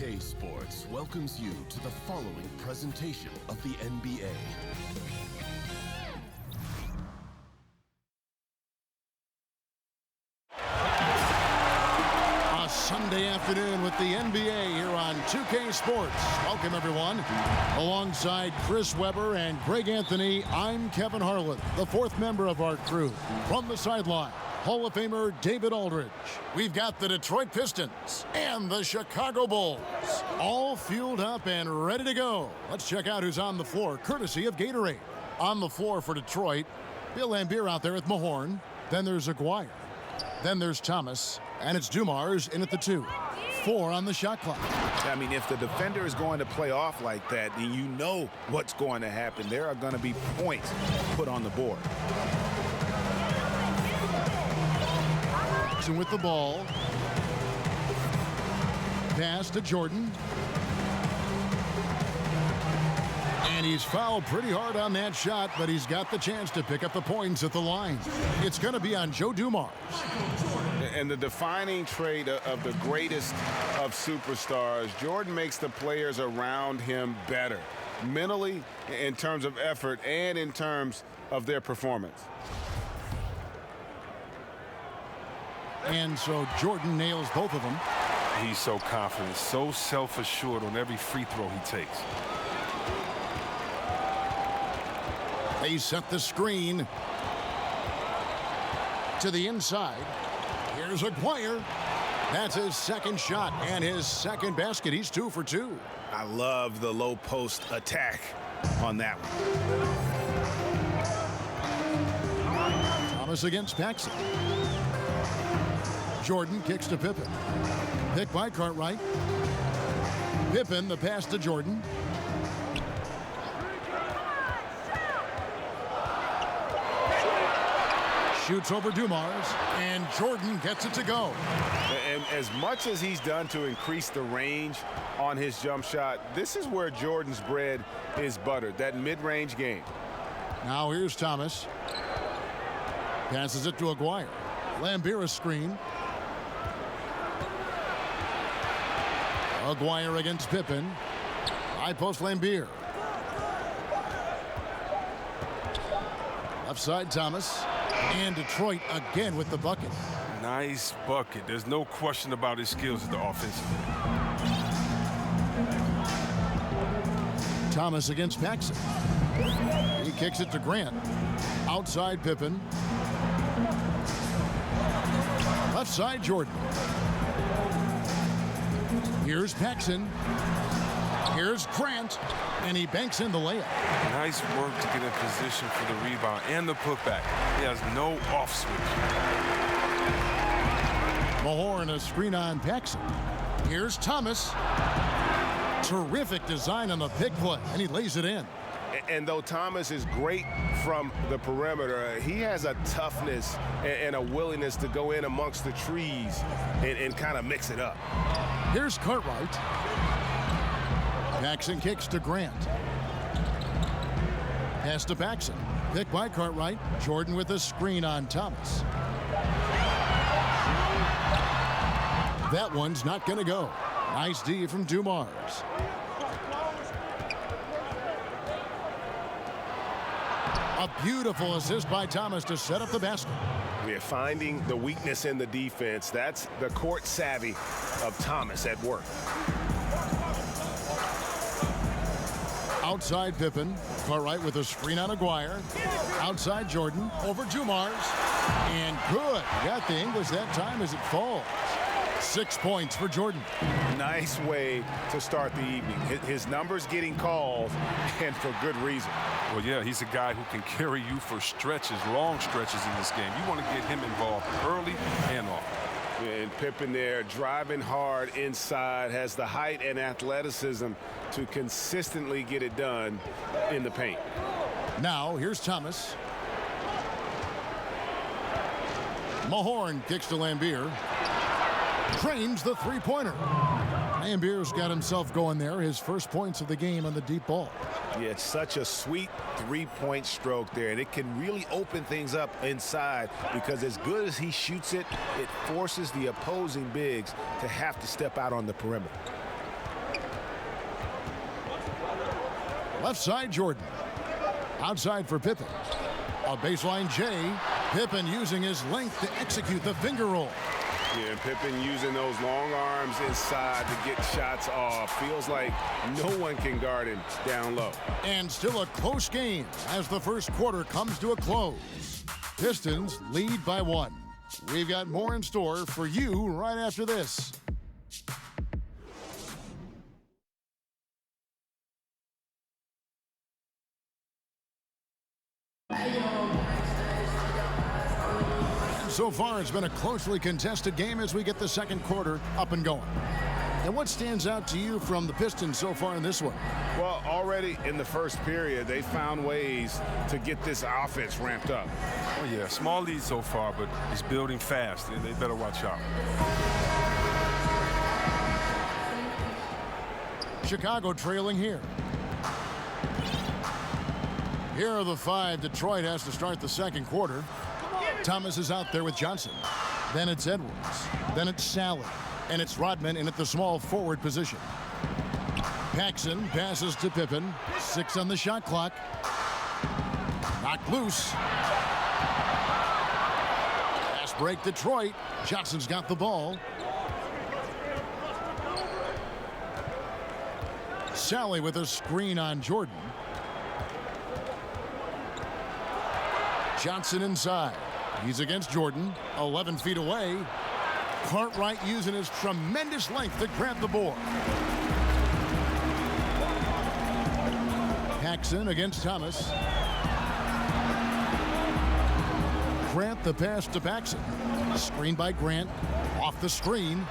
2K Sports welcomes you to the following presentation of the NBA. A Sunday afternoon with the NBA here on 2K Sports. Welcome, everyone. Alongside Chris Webber and Greg Anthony, I'm Kevin Harlan, the fourth member of our crew. From the sideline, Hall of Famer David Aldridge. We've got the Detroit Pistons and the Chicago Bulls, all fueled up and ready to go. Let's check out who's on the floor, courtesy of Gatorade. On the floor for Detroit, Bill Laimbeer out there with Mahorn. Then there's Aguirre. Then there's Thomas, and it's Dumars in at the 2. 4 on the shot clock. I mean, if the defender is going to play off like that, then you know what's going to happen. There are going to be points put on the board. With the ball. Pass to Jordan. And he's fouled pretty hard on that shot, but he's got the chance to pick up the points at the line. It's going to be on Joe Dumars. And the defining trait of the greatest of superstars, Jordan makes the players around him better, mentally, in terms of effort, and in terms of their performance. And so Jordan nails both of them. He's so confident, so self-assured on every free throw he takes. They set the screen to the inside. Here's Aguirre. That's his second shot and his second basket. He's 2 for 2. I love the low post attack on that one. Thomas against Paxson. Jordan kicks to Pippen. Picked by Cartwright. Pippen, the pass to Jordan. Shoots over Dumars, and Jordan gets it to go. And as much as he's done to increase the range on his jump shot, this is where Jordan's bread is buttered, that mid-range game. Now here's Thomas. Passes it to Aguirre. Laimbeer screen. Aguirre against Pippen. High post Laimbeer. Left side Thomas. And Detroit again with the bucket. Nice bucket. There's no question about his skills at the offensive. Thomas against Paxson. He kicks it to Grant. Outside Pippen. Left side Jordan. Here's Paxson. Here's Grant. And he banks in the layup. Nice work to get in position for the rebound and the putback. He has no off switch. Mahorn a screen on Paxson. Here's Thomas. Terrific design on the pick play. And he lays it in. And though Thomas is great from the perimeter, he has a toughness and a willingness to go in amongst the trees and kind of mix it up. Here's Cartwright. Paxson kicks to Grant. Pass to Paxson. Picked by Cartwright. Jordan with a screen on Thomas. That one's not going to go. Nice D from Dumars. A beautiful assist by Thomas to set up the basket. We're finding the weakness in the defense. That's the court savvy of Thomas at work. Outside Pippen. Cartwright with a screen on Aguirre. Outside Jordan. Over Dumars. And good. Got the English that time as it falls. 6 points for Jordan. Nice way to start the evening. His numbers getting called, and for good reason. Well, yeah, he's a guy who can carry you for stretches, long stretches in this game. You want to get him involved early and often. And Pippen there driving hard inside, has the height and athleticism to consistently get it done in the paint. Now here's Thomas. Mahorn kicks to Laimbeer. Trains the three-pointer. Laimbeer's got himself going there. His first points of the game on the deep ball. Yeah, it's such a sweet three-point stroke there, and it can really open things up inside because as good as he shoots it, it forces the opposing bigs to have to step out on the perimeter. Left side, Jordan. Outside for Pippen. A baseline J. Pippen using his length to execute the finger roll. Yeah, Pippen using those long arms inside to get shots off. Feels like no one can guard him down low. And still a close game as the first quarter comes to a close. Pistons lead by 1. We've got more in store for you right after this. So far, it's been a closely contested game as we get the second quarter up and going. And what stands out to you from the Pistons so far in this one? Well, already in the first period, they found ways to get this offense ramped up. Oh, yeah, small lead so far, but it's building fast. They better watch out. Chicago trailing here. Here are the 5 Detroit has to start the second quarter. Thomas is out there with Johnson. Then it's Edwards. Then it's Sally. And it's Rodman in at the small forward position. Paxson passes to Pippen. 6 on the shot clock. Knocked loose. Fast break Detroit. Johnson's got the ball. Sally with a screen on Jordan. Johnson inside. He's against Jordan, 11 feet away. Cartwright using his tremendous length to grab the board. Paxson against Thomas. Grant the pass to Paxson. Screen by Grant. Off the screen.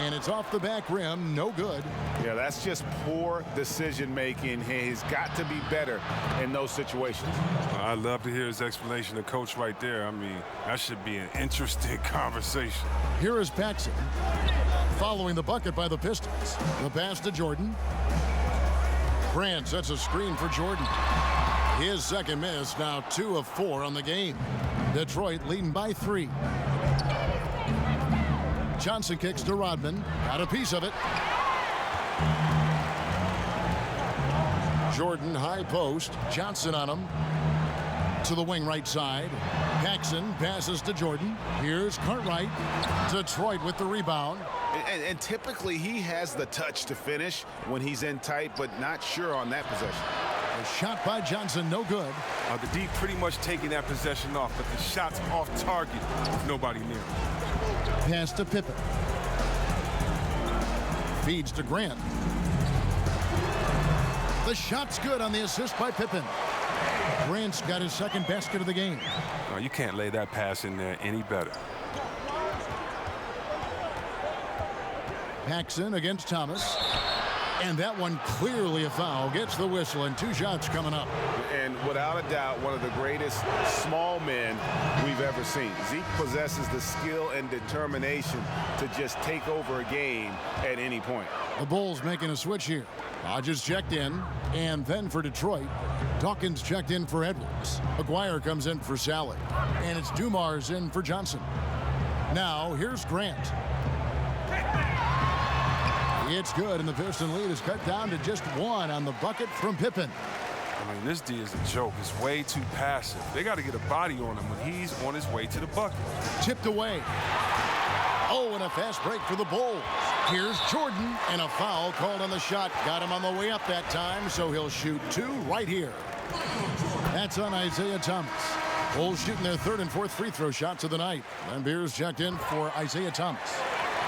And it's off the back rim. No good. Yeah, that's just poor decision making. He's got to be better in those situations. I love to hear his explanation to Coach right there. I mean, that should be an interesting conversation. Here is Paxson following the bucket by the Pistons. The pass to Jordan. Grant sets a screen for Jordan. His second miss, now 2 of 4 on the game. Detroit leading by 3. Johnson kicks to Rodman. Got a piece of it. Jordan high post. Johnson on him. To the wing right side. Paxson passes to Jordan. Here's Cartwright. Detroit with the rebound. And typically he has the touch to finish when he's in tight, but not sure on that possession. A shot by Johnson, no good. The D pretty much taking that possession off, but the shot's off target with nobody near. Pass to Pippen. Feeds to Grant. The shot's good on the assist by Pippen. Grant's got his second basket of the game. You can't lay that pass in there any better. Paxson against Thomas. And that one clearly a foul. Gets the whistle and 2 shots coming up. And without a doubt, one of the greatest small men we've ever seen. Zeke possesses the skill and determination to just take over a game at any point. The Bulls making a switch here. Hodges checked in. And then for Detroit, Dawkins checked in for Edwards. Aguirre comes in for Sally. And it's Dumars in for Johnson. Now here's Grant. It's good, and the Piston lead is cut down to just 1 on the bucket from Pippen. I mean, this D is a joke. It's way too passive. They got to get a body on him when he's on his way to the bucket. Tipped away. Oh, and a fast break for the Bulls. Here's Jordan, and a foul called on the shot. Got him on the way up that time, so he'll shoot 2 right here. That's on Isaiah Thomas. Bulls shooting their 3rd and 4th free throw shots of the night. Lambeer's checked in for Isaiah Thomas.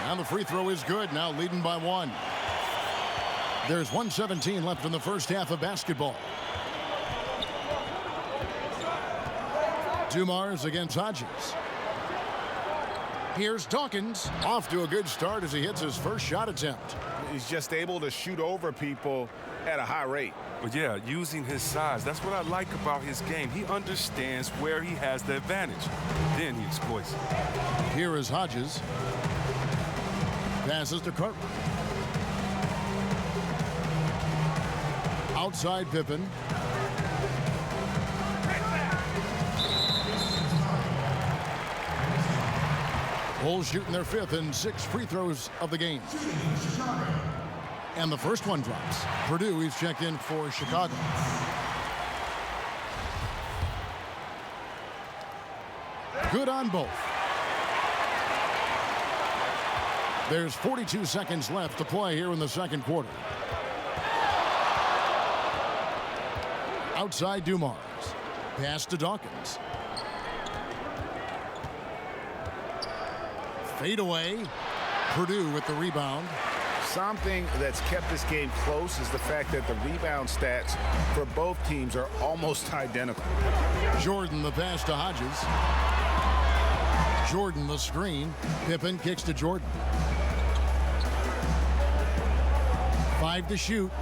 And the free throw is good, now leading by 1. There's 1:17 left in the first half of basketball. Dumars against Hodges. Here's Dawkins. Off to a good start as he hits his first shot attempt. He's just able to shoot over people at a high rate. But yeah, using his size. That's what I like about his game. He understands where he has the advantage. Then he exploits it. Here is Hodges. Passes to Cartwright. Outside Pippen. Bulls shooting their 5th and 6th free throws of the game. And the first one drops. Purdue is checked in for Chicago. Good on both. There's 42 seconds left to play here in the second quarter. Outside Dumars. Pass to Dawkins. Fade away. Purdue with the rebound. Something that's kept this game close is the fact that the rebound stats for both teams are almost identical. Jordan the pass to Hodges. Jordan the screen. Pippen kicks to Jordan. 5 to shoot.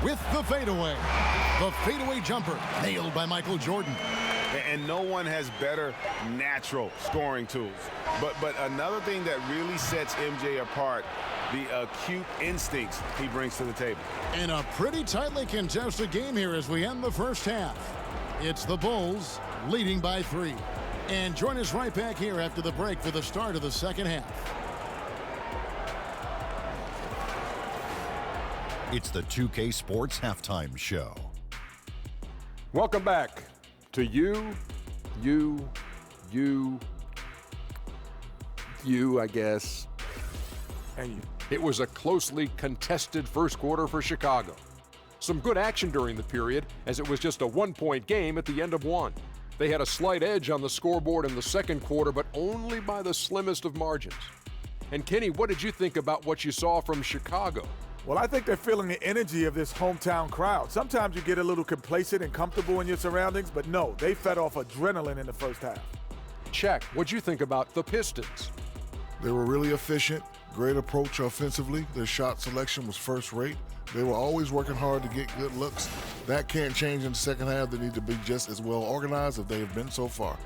With the fadeaway. The fadeaway jumper nailed by Michael Jordan. And no one has better natural scoring tools. But another thing that really sets MJ apart, the acute instincts he brings to the table. And a pretty tightly contested game here as we end the first half. It's the Bulls leading by 3. And join us right back here after the break for the start of the second half. It's the 2K Sports Halftime Show. Welcome back to you, I guess. And you. It was a closely contested first quarter for Chicago. Some good action during the period, as it was just a one-point game at the end of one. They had a slight edge on the scoreboard in the second quarter, but only by the slimmest of margins. And Kenny, what did you think about what you saw from Chicago? Well, I think they're feeling the energy of this hometown crowd. Sometimes you get a little complacent and comfortable in your surroundings, but no, they fed off adrenaline in the first half. Check. What'd you think about the Pistons? They were really efficient, great approach offensively. Their shot selection was first rate. They were always working hard to get good looks. That can't change in the second half. They need to be just as well organized as they have been so far.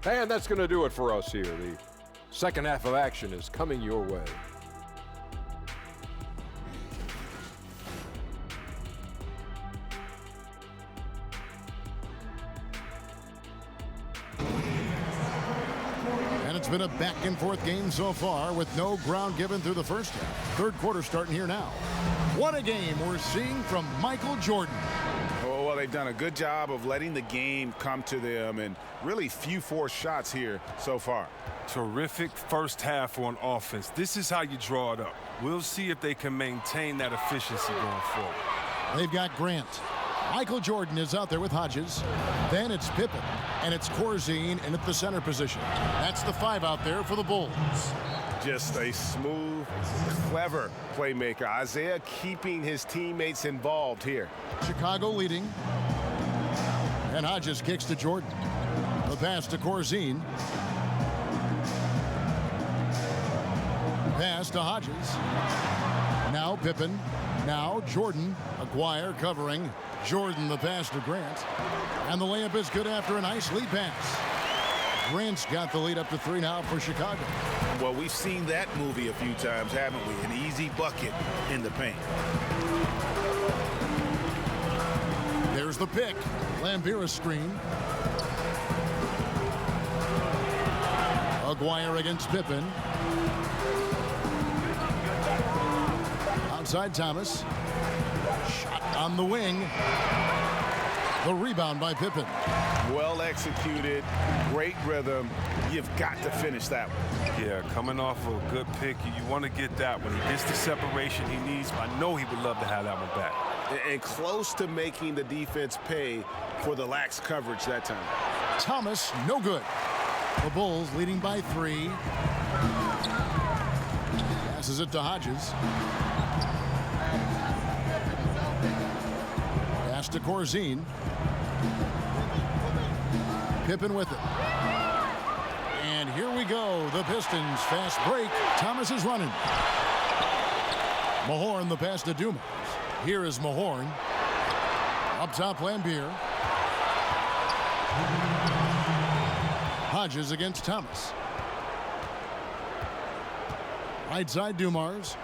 And that's going to do it for us here. The second half of action is coming your way. And it's been a back-and-forth game so far with no ground given through the first half. Third quarter starting here now. What a game we're seeing from Michael Jordan. Well, they've done a good job of letting the game come to them, and really few forced shots here so far. Terrific first half on offense. This is how you draw it up. We'll see if they can maintain that efficiency going forward. They've got Grant. Michael Jordan is out there with Hodges. Then it's Pippen, and it's Corzine in at the center position. That's the 5 out there for the Bulls. Just a smooth, clever playmaker. Isaiah keeping his teammates involved here. Chicago leading. And Hodges kicks to Jordan. The pass to Corzine. Pass to Hodges. Now Pippen. Now Jordan. Aguirre covering. Jordan the pass to Grant. And the layup is good after a nice lead pass. Grant's got the lead up to 3 now for Chicago. Well, we've seen that movie a few times, haven't we? An easy bucket in the paint. There's the pick. Lambira's screen. Aguirre against Pippen. Outside Thomas. Shot on the wing. The rebound by Pippen. Well executed, great rhythm. You've got to finish that one. Yeah, coming off of a good pick, you want to get that when he gets the separation he needs. I know he would love to have that one back. And close to making the defense pay for the lax coverage that time. Thomas, no good. The Bulls leading by 3. Passes it to Hodges. Pass to Corzine. Pippen with it. And here we go. The Pistons fast break. Thomas is running. Mahorn the pass to Dumars. Here is Mahorn. Up top Lambier. Hodges against Thomas. Right side Dumars.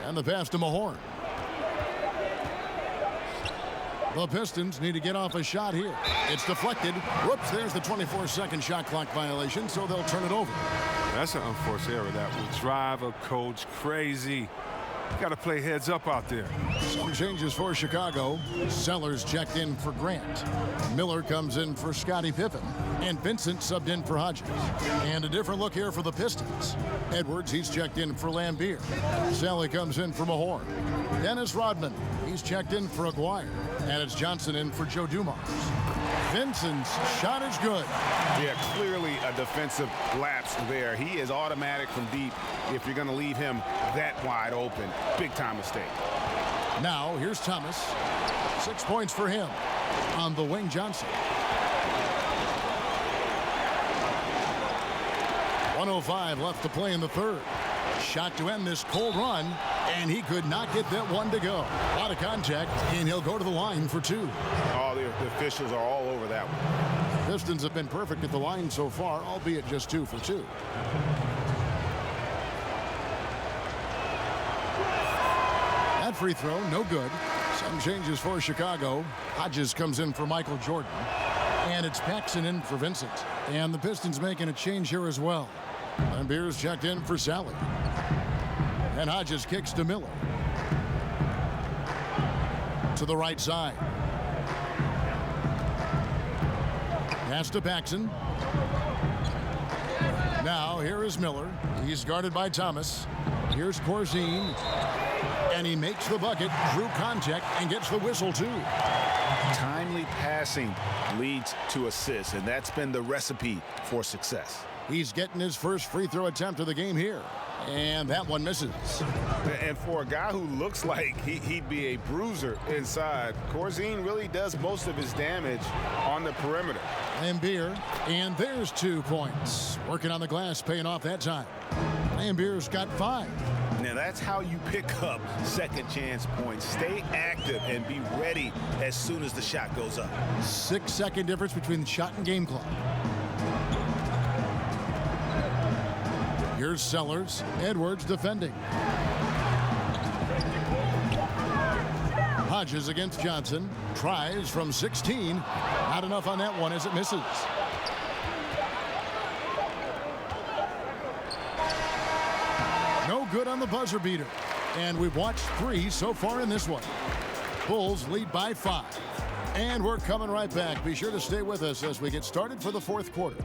And the pass to Mahorn. The Pistons need to get off a shot here. It's deflected. Whoops, there's the 24-second shot clock violation, so they'll turn it over. That's an unforced error that will drive a coach crazy. Got to play heads up out there. Some changes for Chicago. Sellers checked in for Grant. Miller comes in for Scottie Pippen. And Vincent subbed in for Hodges. And a different look here for the Pistons. Edwards, he's checked in for Lambeer. Sally comes in for Mahorn. Dennis Rodman, he's checked in for Aguirre. And it's Johnson in for Joe Dumars. Vincent's shot is good. Yeah, clearly a defensive lapse there. He is automatic from deep if you're going to leave him that wide open. Big time mistake. Now, here's Thomas. 6 points for him on the wing. Johnson. 1:05 left to play in the third. Shot to end this cold run, and he could not get that one to go. A lot of contact, and he'll go to the line for two. Oh, the officials are all over that one. Pistons have been perfect at the line so far, albeit just 2 for 2. That free throw, no good. Some changes for Chicago. Hodges comes in for Michael Jordan. And it's Paxson in for Vincent. And the Pistons making a change here as well. Lambeer's checked in for Sally. And Hodges kicks to Miller. To the right side. Pass to Paxson. Now here is Miller. He's guarded by Thomas. Here's Corzine. And he makes the bucket, drew contact, and gets the whistle too. Timely passing leads to assists, and that's been the recipe for success. He's getting his first free throw attempt of the game here. And that one misses. And for a guy who looks like he'd be a bruiser inside, Corzine really does most of his damage on the perimeter. Lambeer, and there's 2 points. Working on the glass, paying off that time. Lambeer's got 5. Now that's how you pick up second chance points. Stay active and be ready as soon as the shot goes up. 6-second difference between the shot and game clock. Here's Sellers. Edwards defending. Hodges against Johnson. Tries from 16. Not enough on that one as it misses. No good on the buzzer beater. And we've watched 3 so far in this one. Bulls lead by 5. And we're coming right back. Be sure to stay with us as we get started for the fourth quarter.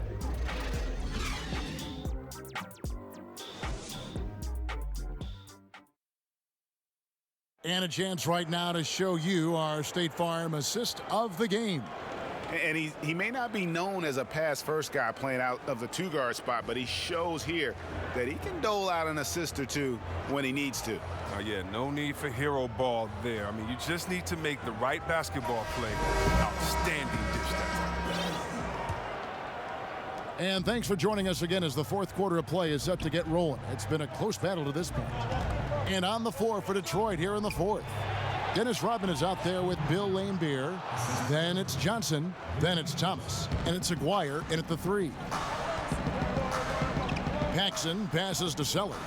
And a chance right now to show you our State Farm assist of the game. And he may not be known as a pass-first guy playing out of the 2-guard spot, but he shows here that he can dole out an assist or 2 when he needs to. Yeah, no need for hero ball there. I mean, you just need to make the right basketball play. Outstanding dish that time. And thanks for joining us again as the fourth quarter of play is set to get rolling. It's been a close battle to this point. And on the floor for Detroit here in the fourth. Dennis Rodman is out there with Bill Lambeer. Then it's Johnson. Then it's Thomas. And it's Aguirre in at the 3. Paxson passes to Sellers.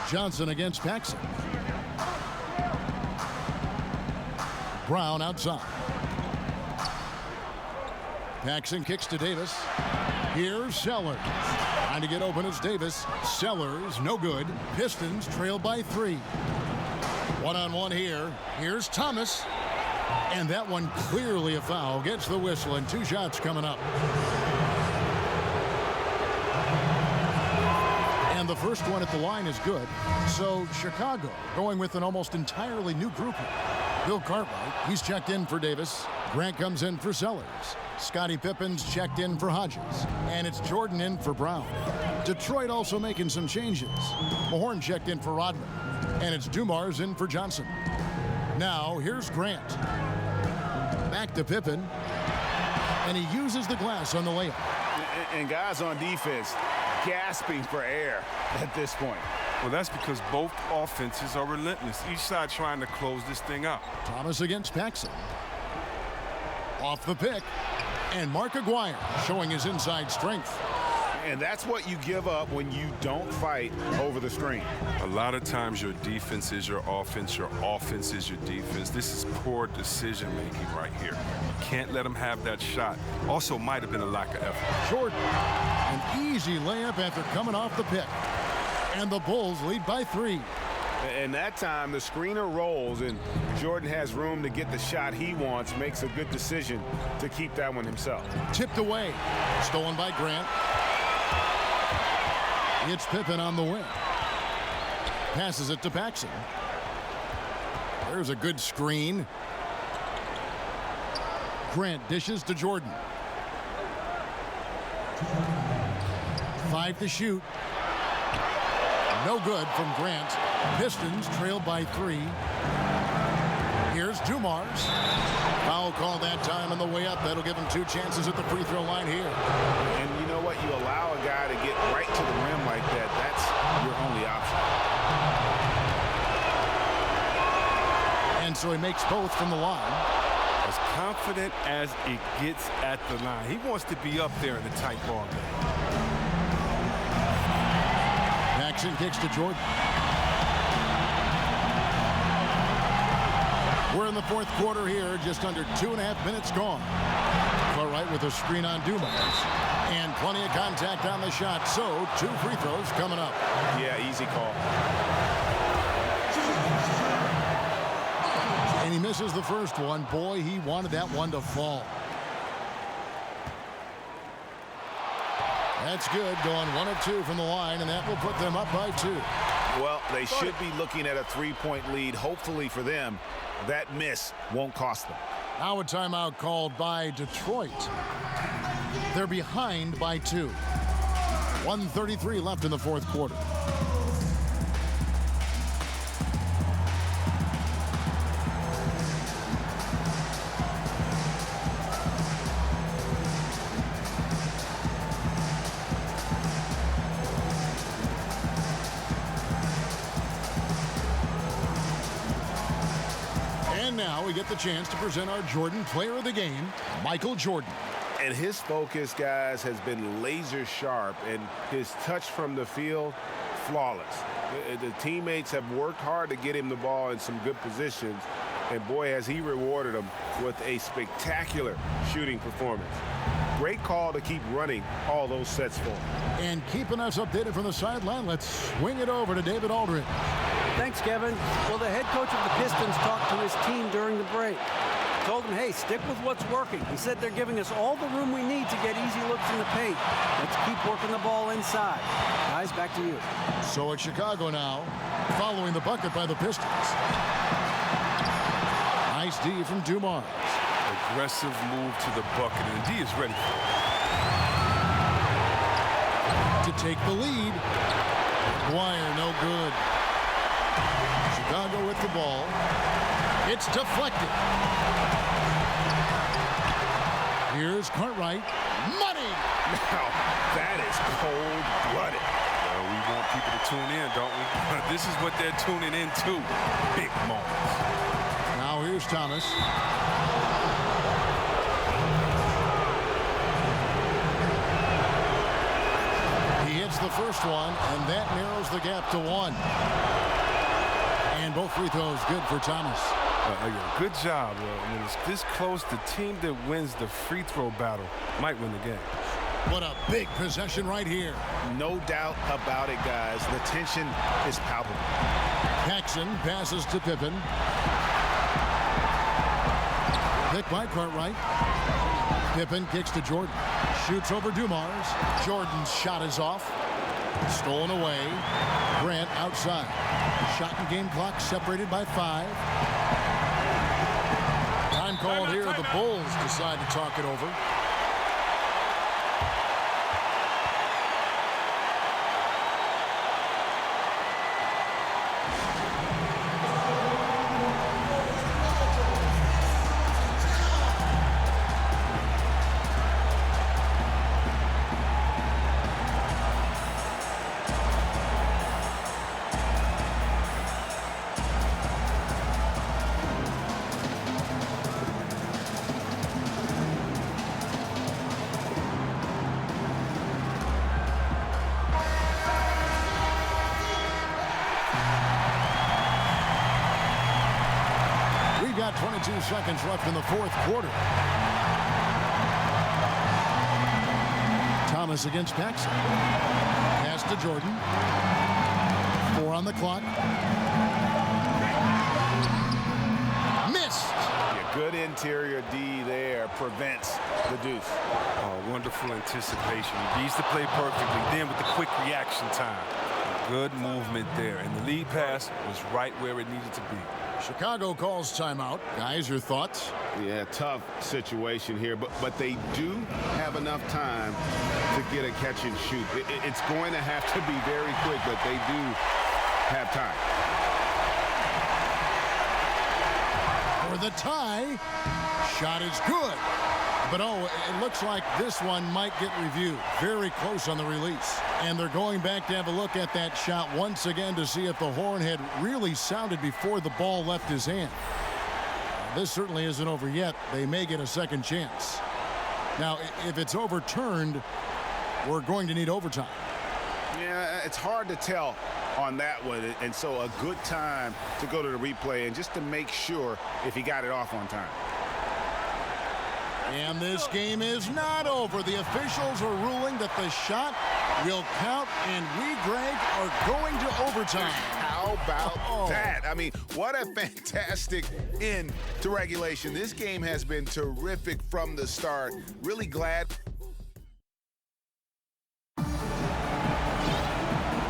Johnson against Paxson. Brown outside. Paxson kicks to Davis. Here's Sellers. Trying to get open is Davis. Sellers, no good. Pistons trail by 3. One-on-one here. Here's Thomas. And that one clearly a foul. Gets the whistle and 2 shots coming up. And the first one at the line is good. So Chicago going with an almost entirely new group here. Bill Cartwright, he's checked in for Davis. Grant comes in for Sellers. Scottie Pippen's checked in for Hodges. And it's Jordan in for Brown. Detroit also making some changes. Mahorn checked in for Rodman. And it's Dumars in for Johnson. Now here's Grant. Back to Pippen. And he uses the glass on the layup. And guys on defense gasping for air at this point. Well, that's because both offenses are relentless. Each side trying to close this thing out. Thomas against Paxson. Off the pick. And Mark Aguirre showing his inside strength. And that's what you give up when you don't fight over the screen. A lot of times your defense is your offense is your defense. This is poor decision-making right here. You can't let them have that shot. Also might have been a lack of effort. Jordan, an easy layup after coming off the pick. And the Bulls lead by 3. And that time, the screener rolls, and Jordan has room to get the shot he wants, makes a good decision to keep that one himself. Tipped away. Stolen by Grant. It's Pippen on the wing. Passes it to Paxson. There's a good screen. Grant dishes to Jordan. 5 to shoot. No good from Grant. Pistons trailed by 3. Here's Dumars. Foul call that time on the way up. That'll give him 2 chances at the free throw line here. And you know what? You allow a guy to get right to the rim like that. That's your only option. And so he makes both from the line. As confident as it gets at the line. He wants to be up there in the tight ball game. Paxson kicks to Jordan. We're in the 4th quarter here, just under 2.5 minutes gone. Cartwright with a screen on Dumars. And plenty of contact on the shot, so 2 free throws coming up. Yeah, easy call. And he misses the first one. Boy, he wanted that one to fall. That's good, going 1 of 2 from the line, and that will put them up by 2. Well, they should be looking at a 3-point lead. Hopefully for them, that miss won't cost them. Now a timeout called by Detroit. They're behind by 2. 1:33 left in the 4th quarter. And now we get the chance to present our Jordan Player of the Game, Michael Jordan. And his focus, guys, has been laser sharp, and his touch from the field, flawless. The teammates have worked hard to get him the ball in some good positions, and boy, has he rewarded them with a spectacular shooting performance. Great call to keep running all those sets for him. And keeping us updated from the sideline, let's swing it over to David Aldridge. Thanks, Kevin. Well, the head coach of the Pistons talked to his team during the break. Told them, hey, stick with what's working. He said they're giving us all the room we need to get easy looks in the paint. Let's keep working the ball inside. Guys, back to you. So it's Chicago now, following the bucket by the Pistons. Nice D from Dumars. Aggressive move to the bucket, and D is ready for it. To take the lead. Dwyer, no good. Chicago with the ball. It's deflected. Here's Cartwright. Money! Now, that is cold-blooded. Well, we want people to tune in, don't we? This is what they're tuning into. Big moments. Now here's Thomas. He hits the first one, and that narrows the gap to 1. And both free throws good for Thomas. Good job. When it's this close, the team that wins the free throw battle might win the game. What a big possession right here. No doubt about it, guys. The tension is palpable. Paxson passes to Pippen. Picked by Cartwright. Pippen kicks to Jordan. Shoots over Dumars. Jordan's shot is off. Stolen away. Grant outside. Shot and game clock separated by 5. Time called here. The Bulls decide to talk it over. about 22 seconds left in the fourth quarter. Thomas against Paxson. Pass to Jordan. 4 on the clock. Missed. Good interior D there prevents the deuce. Oh, wonderful anticipation. He reads the play perfectly. Then with the quick reaction time. Good movement there. And the lead pass was right where it needed to be. Chicago calls timeout. Guys, your thoughts? Yeah, tough situation here, but they do have enough time to get a catch and shoot. It's going to have to be very quick, but they do have time. For the tie. Shot is good. But, oh, it looks like this one might get reviewed. Very close on the release. And they're going back to have a look at that shot once again to see if the horn had really sounded before the ball left his hand. This certainly isn't over yet. They may get a second chance. Now, if it's overturned, we're going to need overtime. Yeah, it's hard to tell on that one. And so a good time to go to the replay and just to make sure if he got it off on time. And this game is not over. The officials are ruling that the shot will count, and we, Greg, are going to overtime. How about that? I mean, what a fantastic end to regulation. This game has been terrific from the start. Really glad.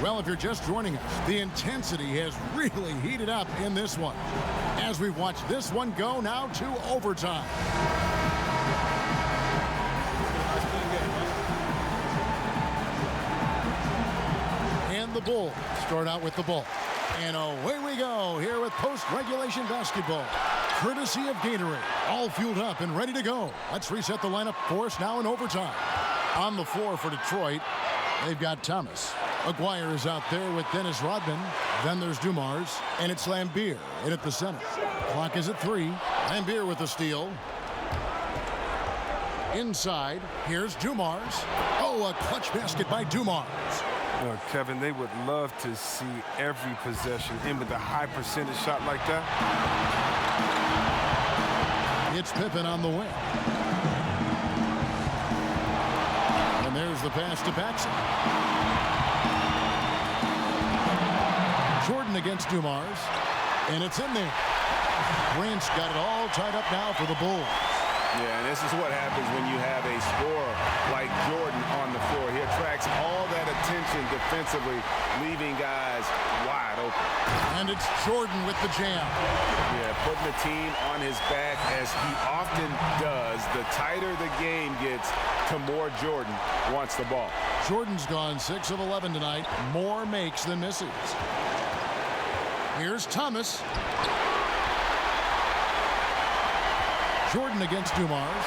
Well, if you're just joining us, the intensity has really heated up in this one. As we watch this one go now to overtime. The Bulls start out with the ball. And away we go here with post-regulation basketball. Courtesy of Gatorade. All fueled up and ready to go. Let's reset the lineup for us now in overtime. On the floor for Detroit, they've got Thomas. Aguirre is out there with Dennis Rodman. Then there's Dumars, and it's Lambier in at the center. Clock is at 3. Lambier with the steal. Inside, here's Dumars. Oh, a clutch basket by Dumars. Kevin, they would love to see every possession end with a high percentage shot like that. It's Pippen on the wing. And there's the pass to Paxson. Jordan against Dumars. And it's in there. Grant's got it all tied up now for the Bulls. Yeah, and this is what happens when you have a scorer like Jordan on the floor. He attracts all that attention defensively, leaving guys wide open. And it's Jordan with the jam. Yeah, putting the team on his back as he often does. The tighter the game gets, the more Jordan wants the ball. Jordan's gone 6 of 11 tonight. More makes than misses. Here's Thomas. Jordan against Dumars.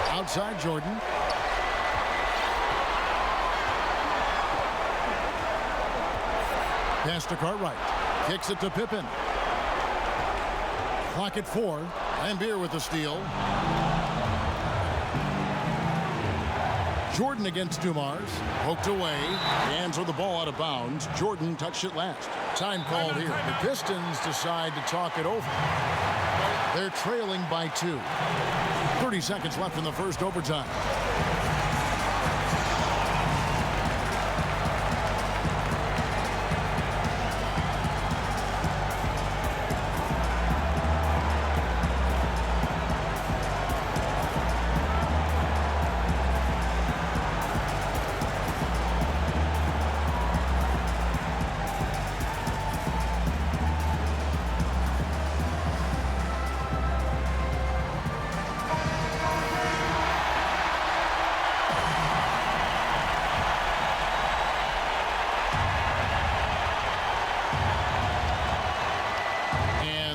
Outside Jordan. Pass to Cartwright. Kicks it to Pippen. Clock at 4. Lambier with the steal. Jordan against Dumars. Poked away. Hands with the ball out of bounds. Jordan touched it last. Time called here. The Pistons decide to talk it over. They're trailing by 2. 30 seconds left in the first overtime.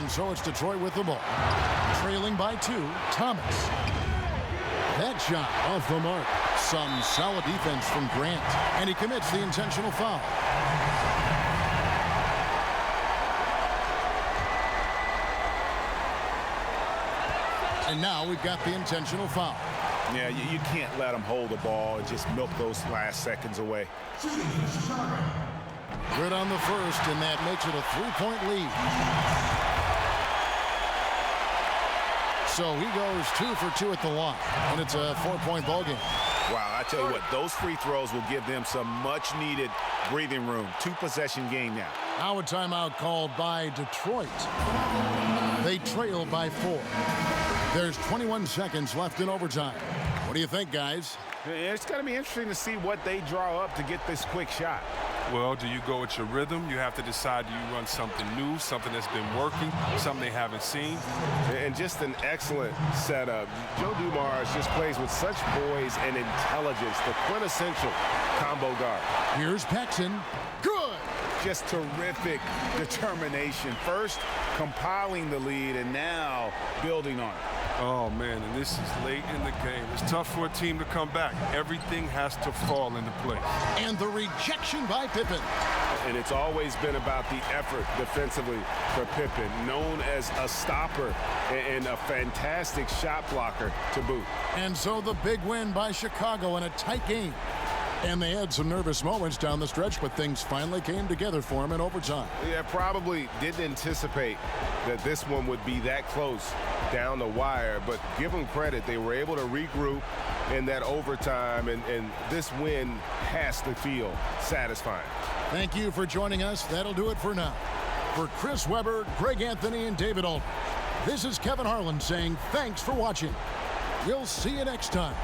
So it's Detroit with the ball. Trailing by 2, Thomas. That shot off the mark. Some solid defense from Grant. And he commits the intentional foul. And now we've got the intentional foul. Yeah, you can't let them hold the ball and just milk those last seconds away. Good on the first, and that makes it a 3-point lead. So he goes 2 for 2 at the line, and it's a 4-point ball game. Wow, I tell you what, those free throws will give them some much-needed breathing room. 2-possession game now. Now a timeout called by Detroit. They trail by 4. There's 21 seconds left in overtime. What do you think, guys? It's going to be interesting to see what they draw up to get this quick shot. Well, do you go with your rhythm? You have to decide, do you run something new, something that's been working, something they haven't seen? And just an excellent setup. Joe Dumars just plays with such poise and intelligence, the quintessential combo guard. Here's Paxson. Good! Just terrific determination. First, compiling the lead, and now building on it. Oh, man, and this is late in the game. It's tough for a team to come back. Everything has to fall into place. And the rejection by Pippen. And it's always been about the effort defensively for Pippen, known as a stopper and a fantastic shot blocker to boot. And so the big win by Chicago in a tight game. And they had some nervous moments down the stretch, but things finally came together for them in overtime. Yeah, probably didn't anticipate that this one would be that close down the wire, but give them credit. They were able to regroup in that overtime, and this win has to feel satisfying. Thank you for joining us. That'll do it for now. For Chris Webber, Greg Anthony, and David Aldridge, this is Kevin Harlan saying thanks for watching. We'll see you next time.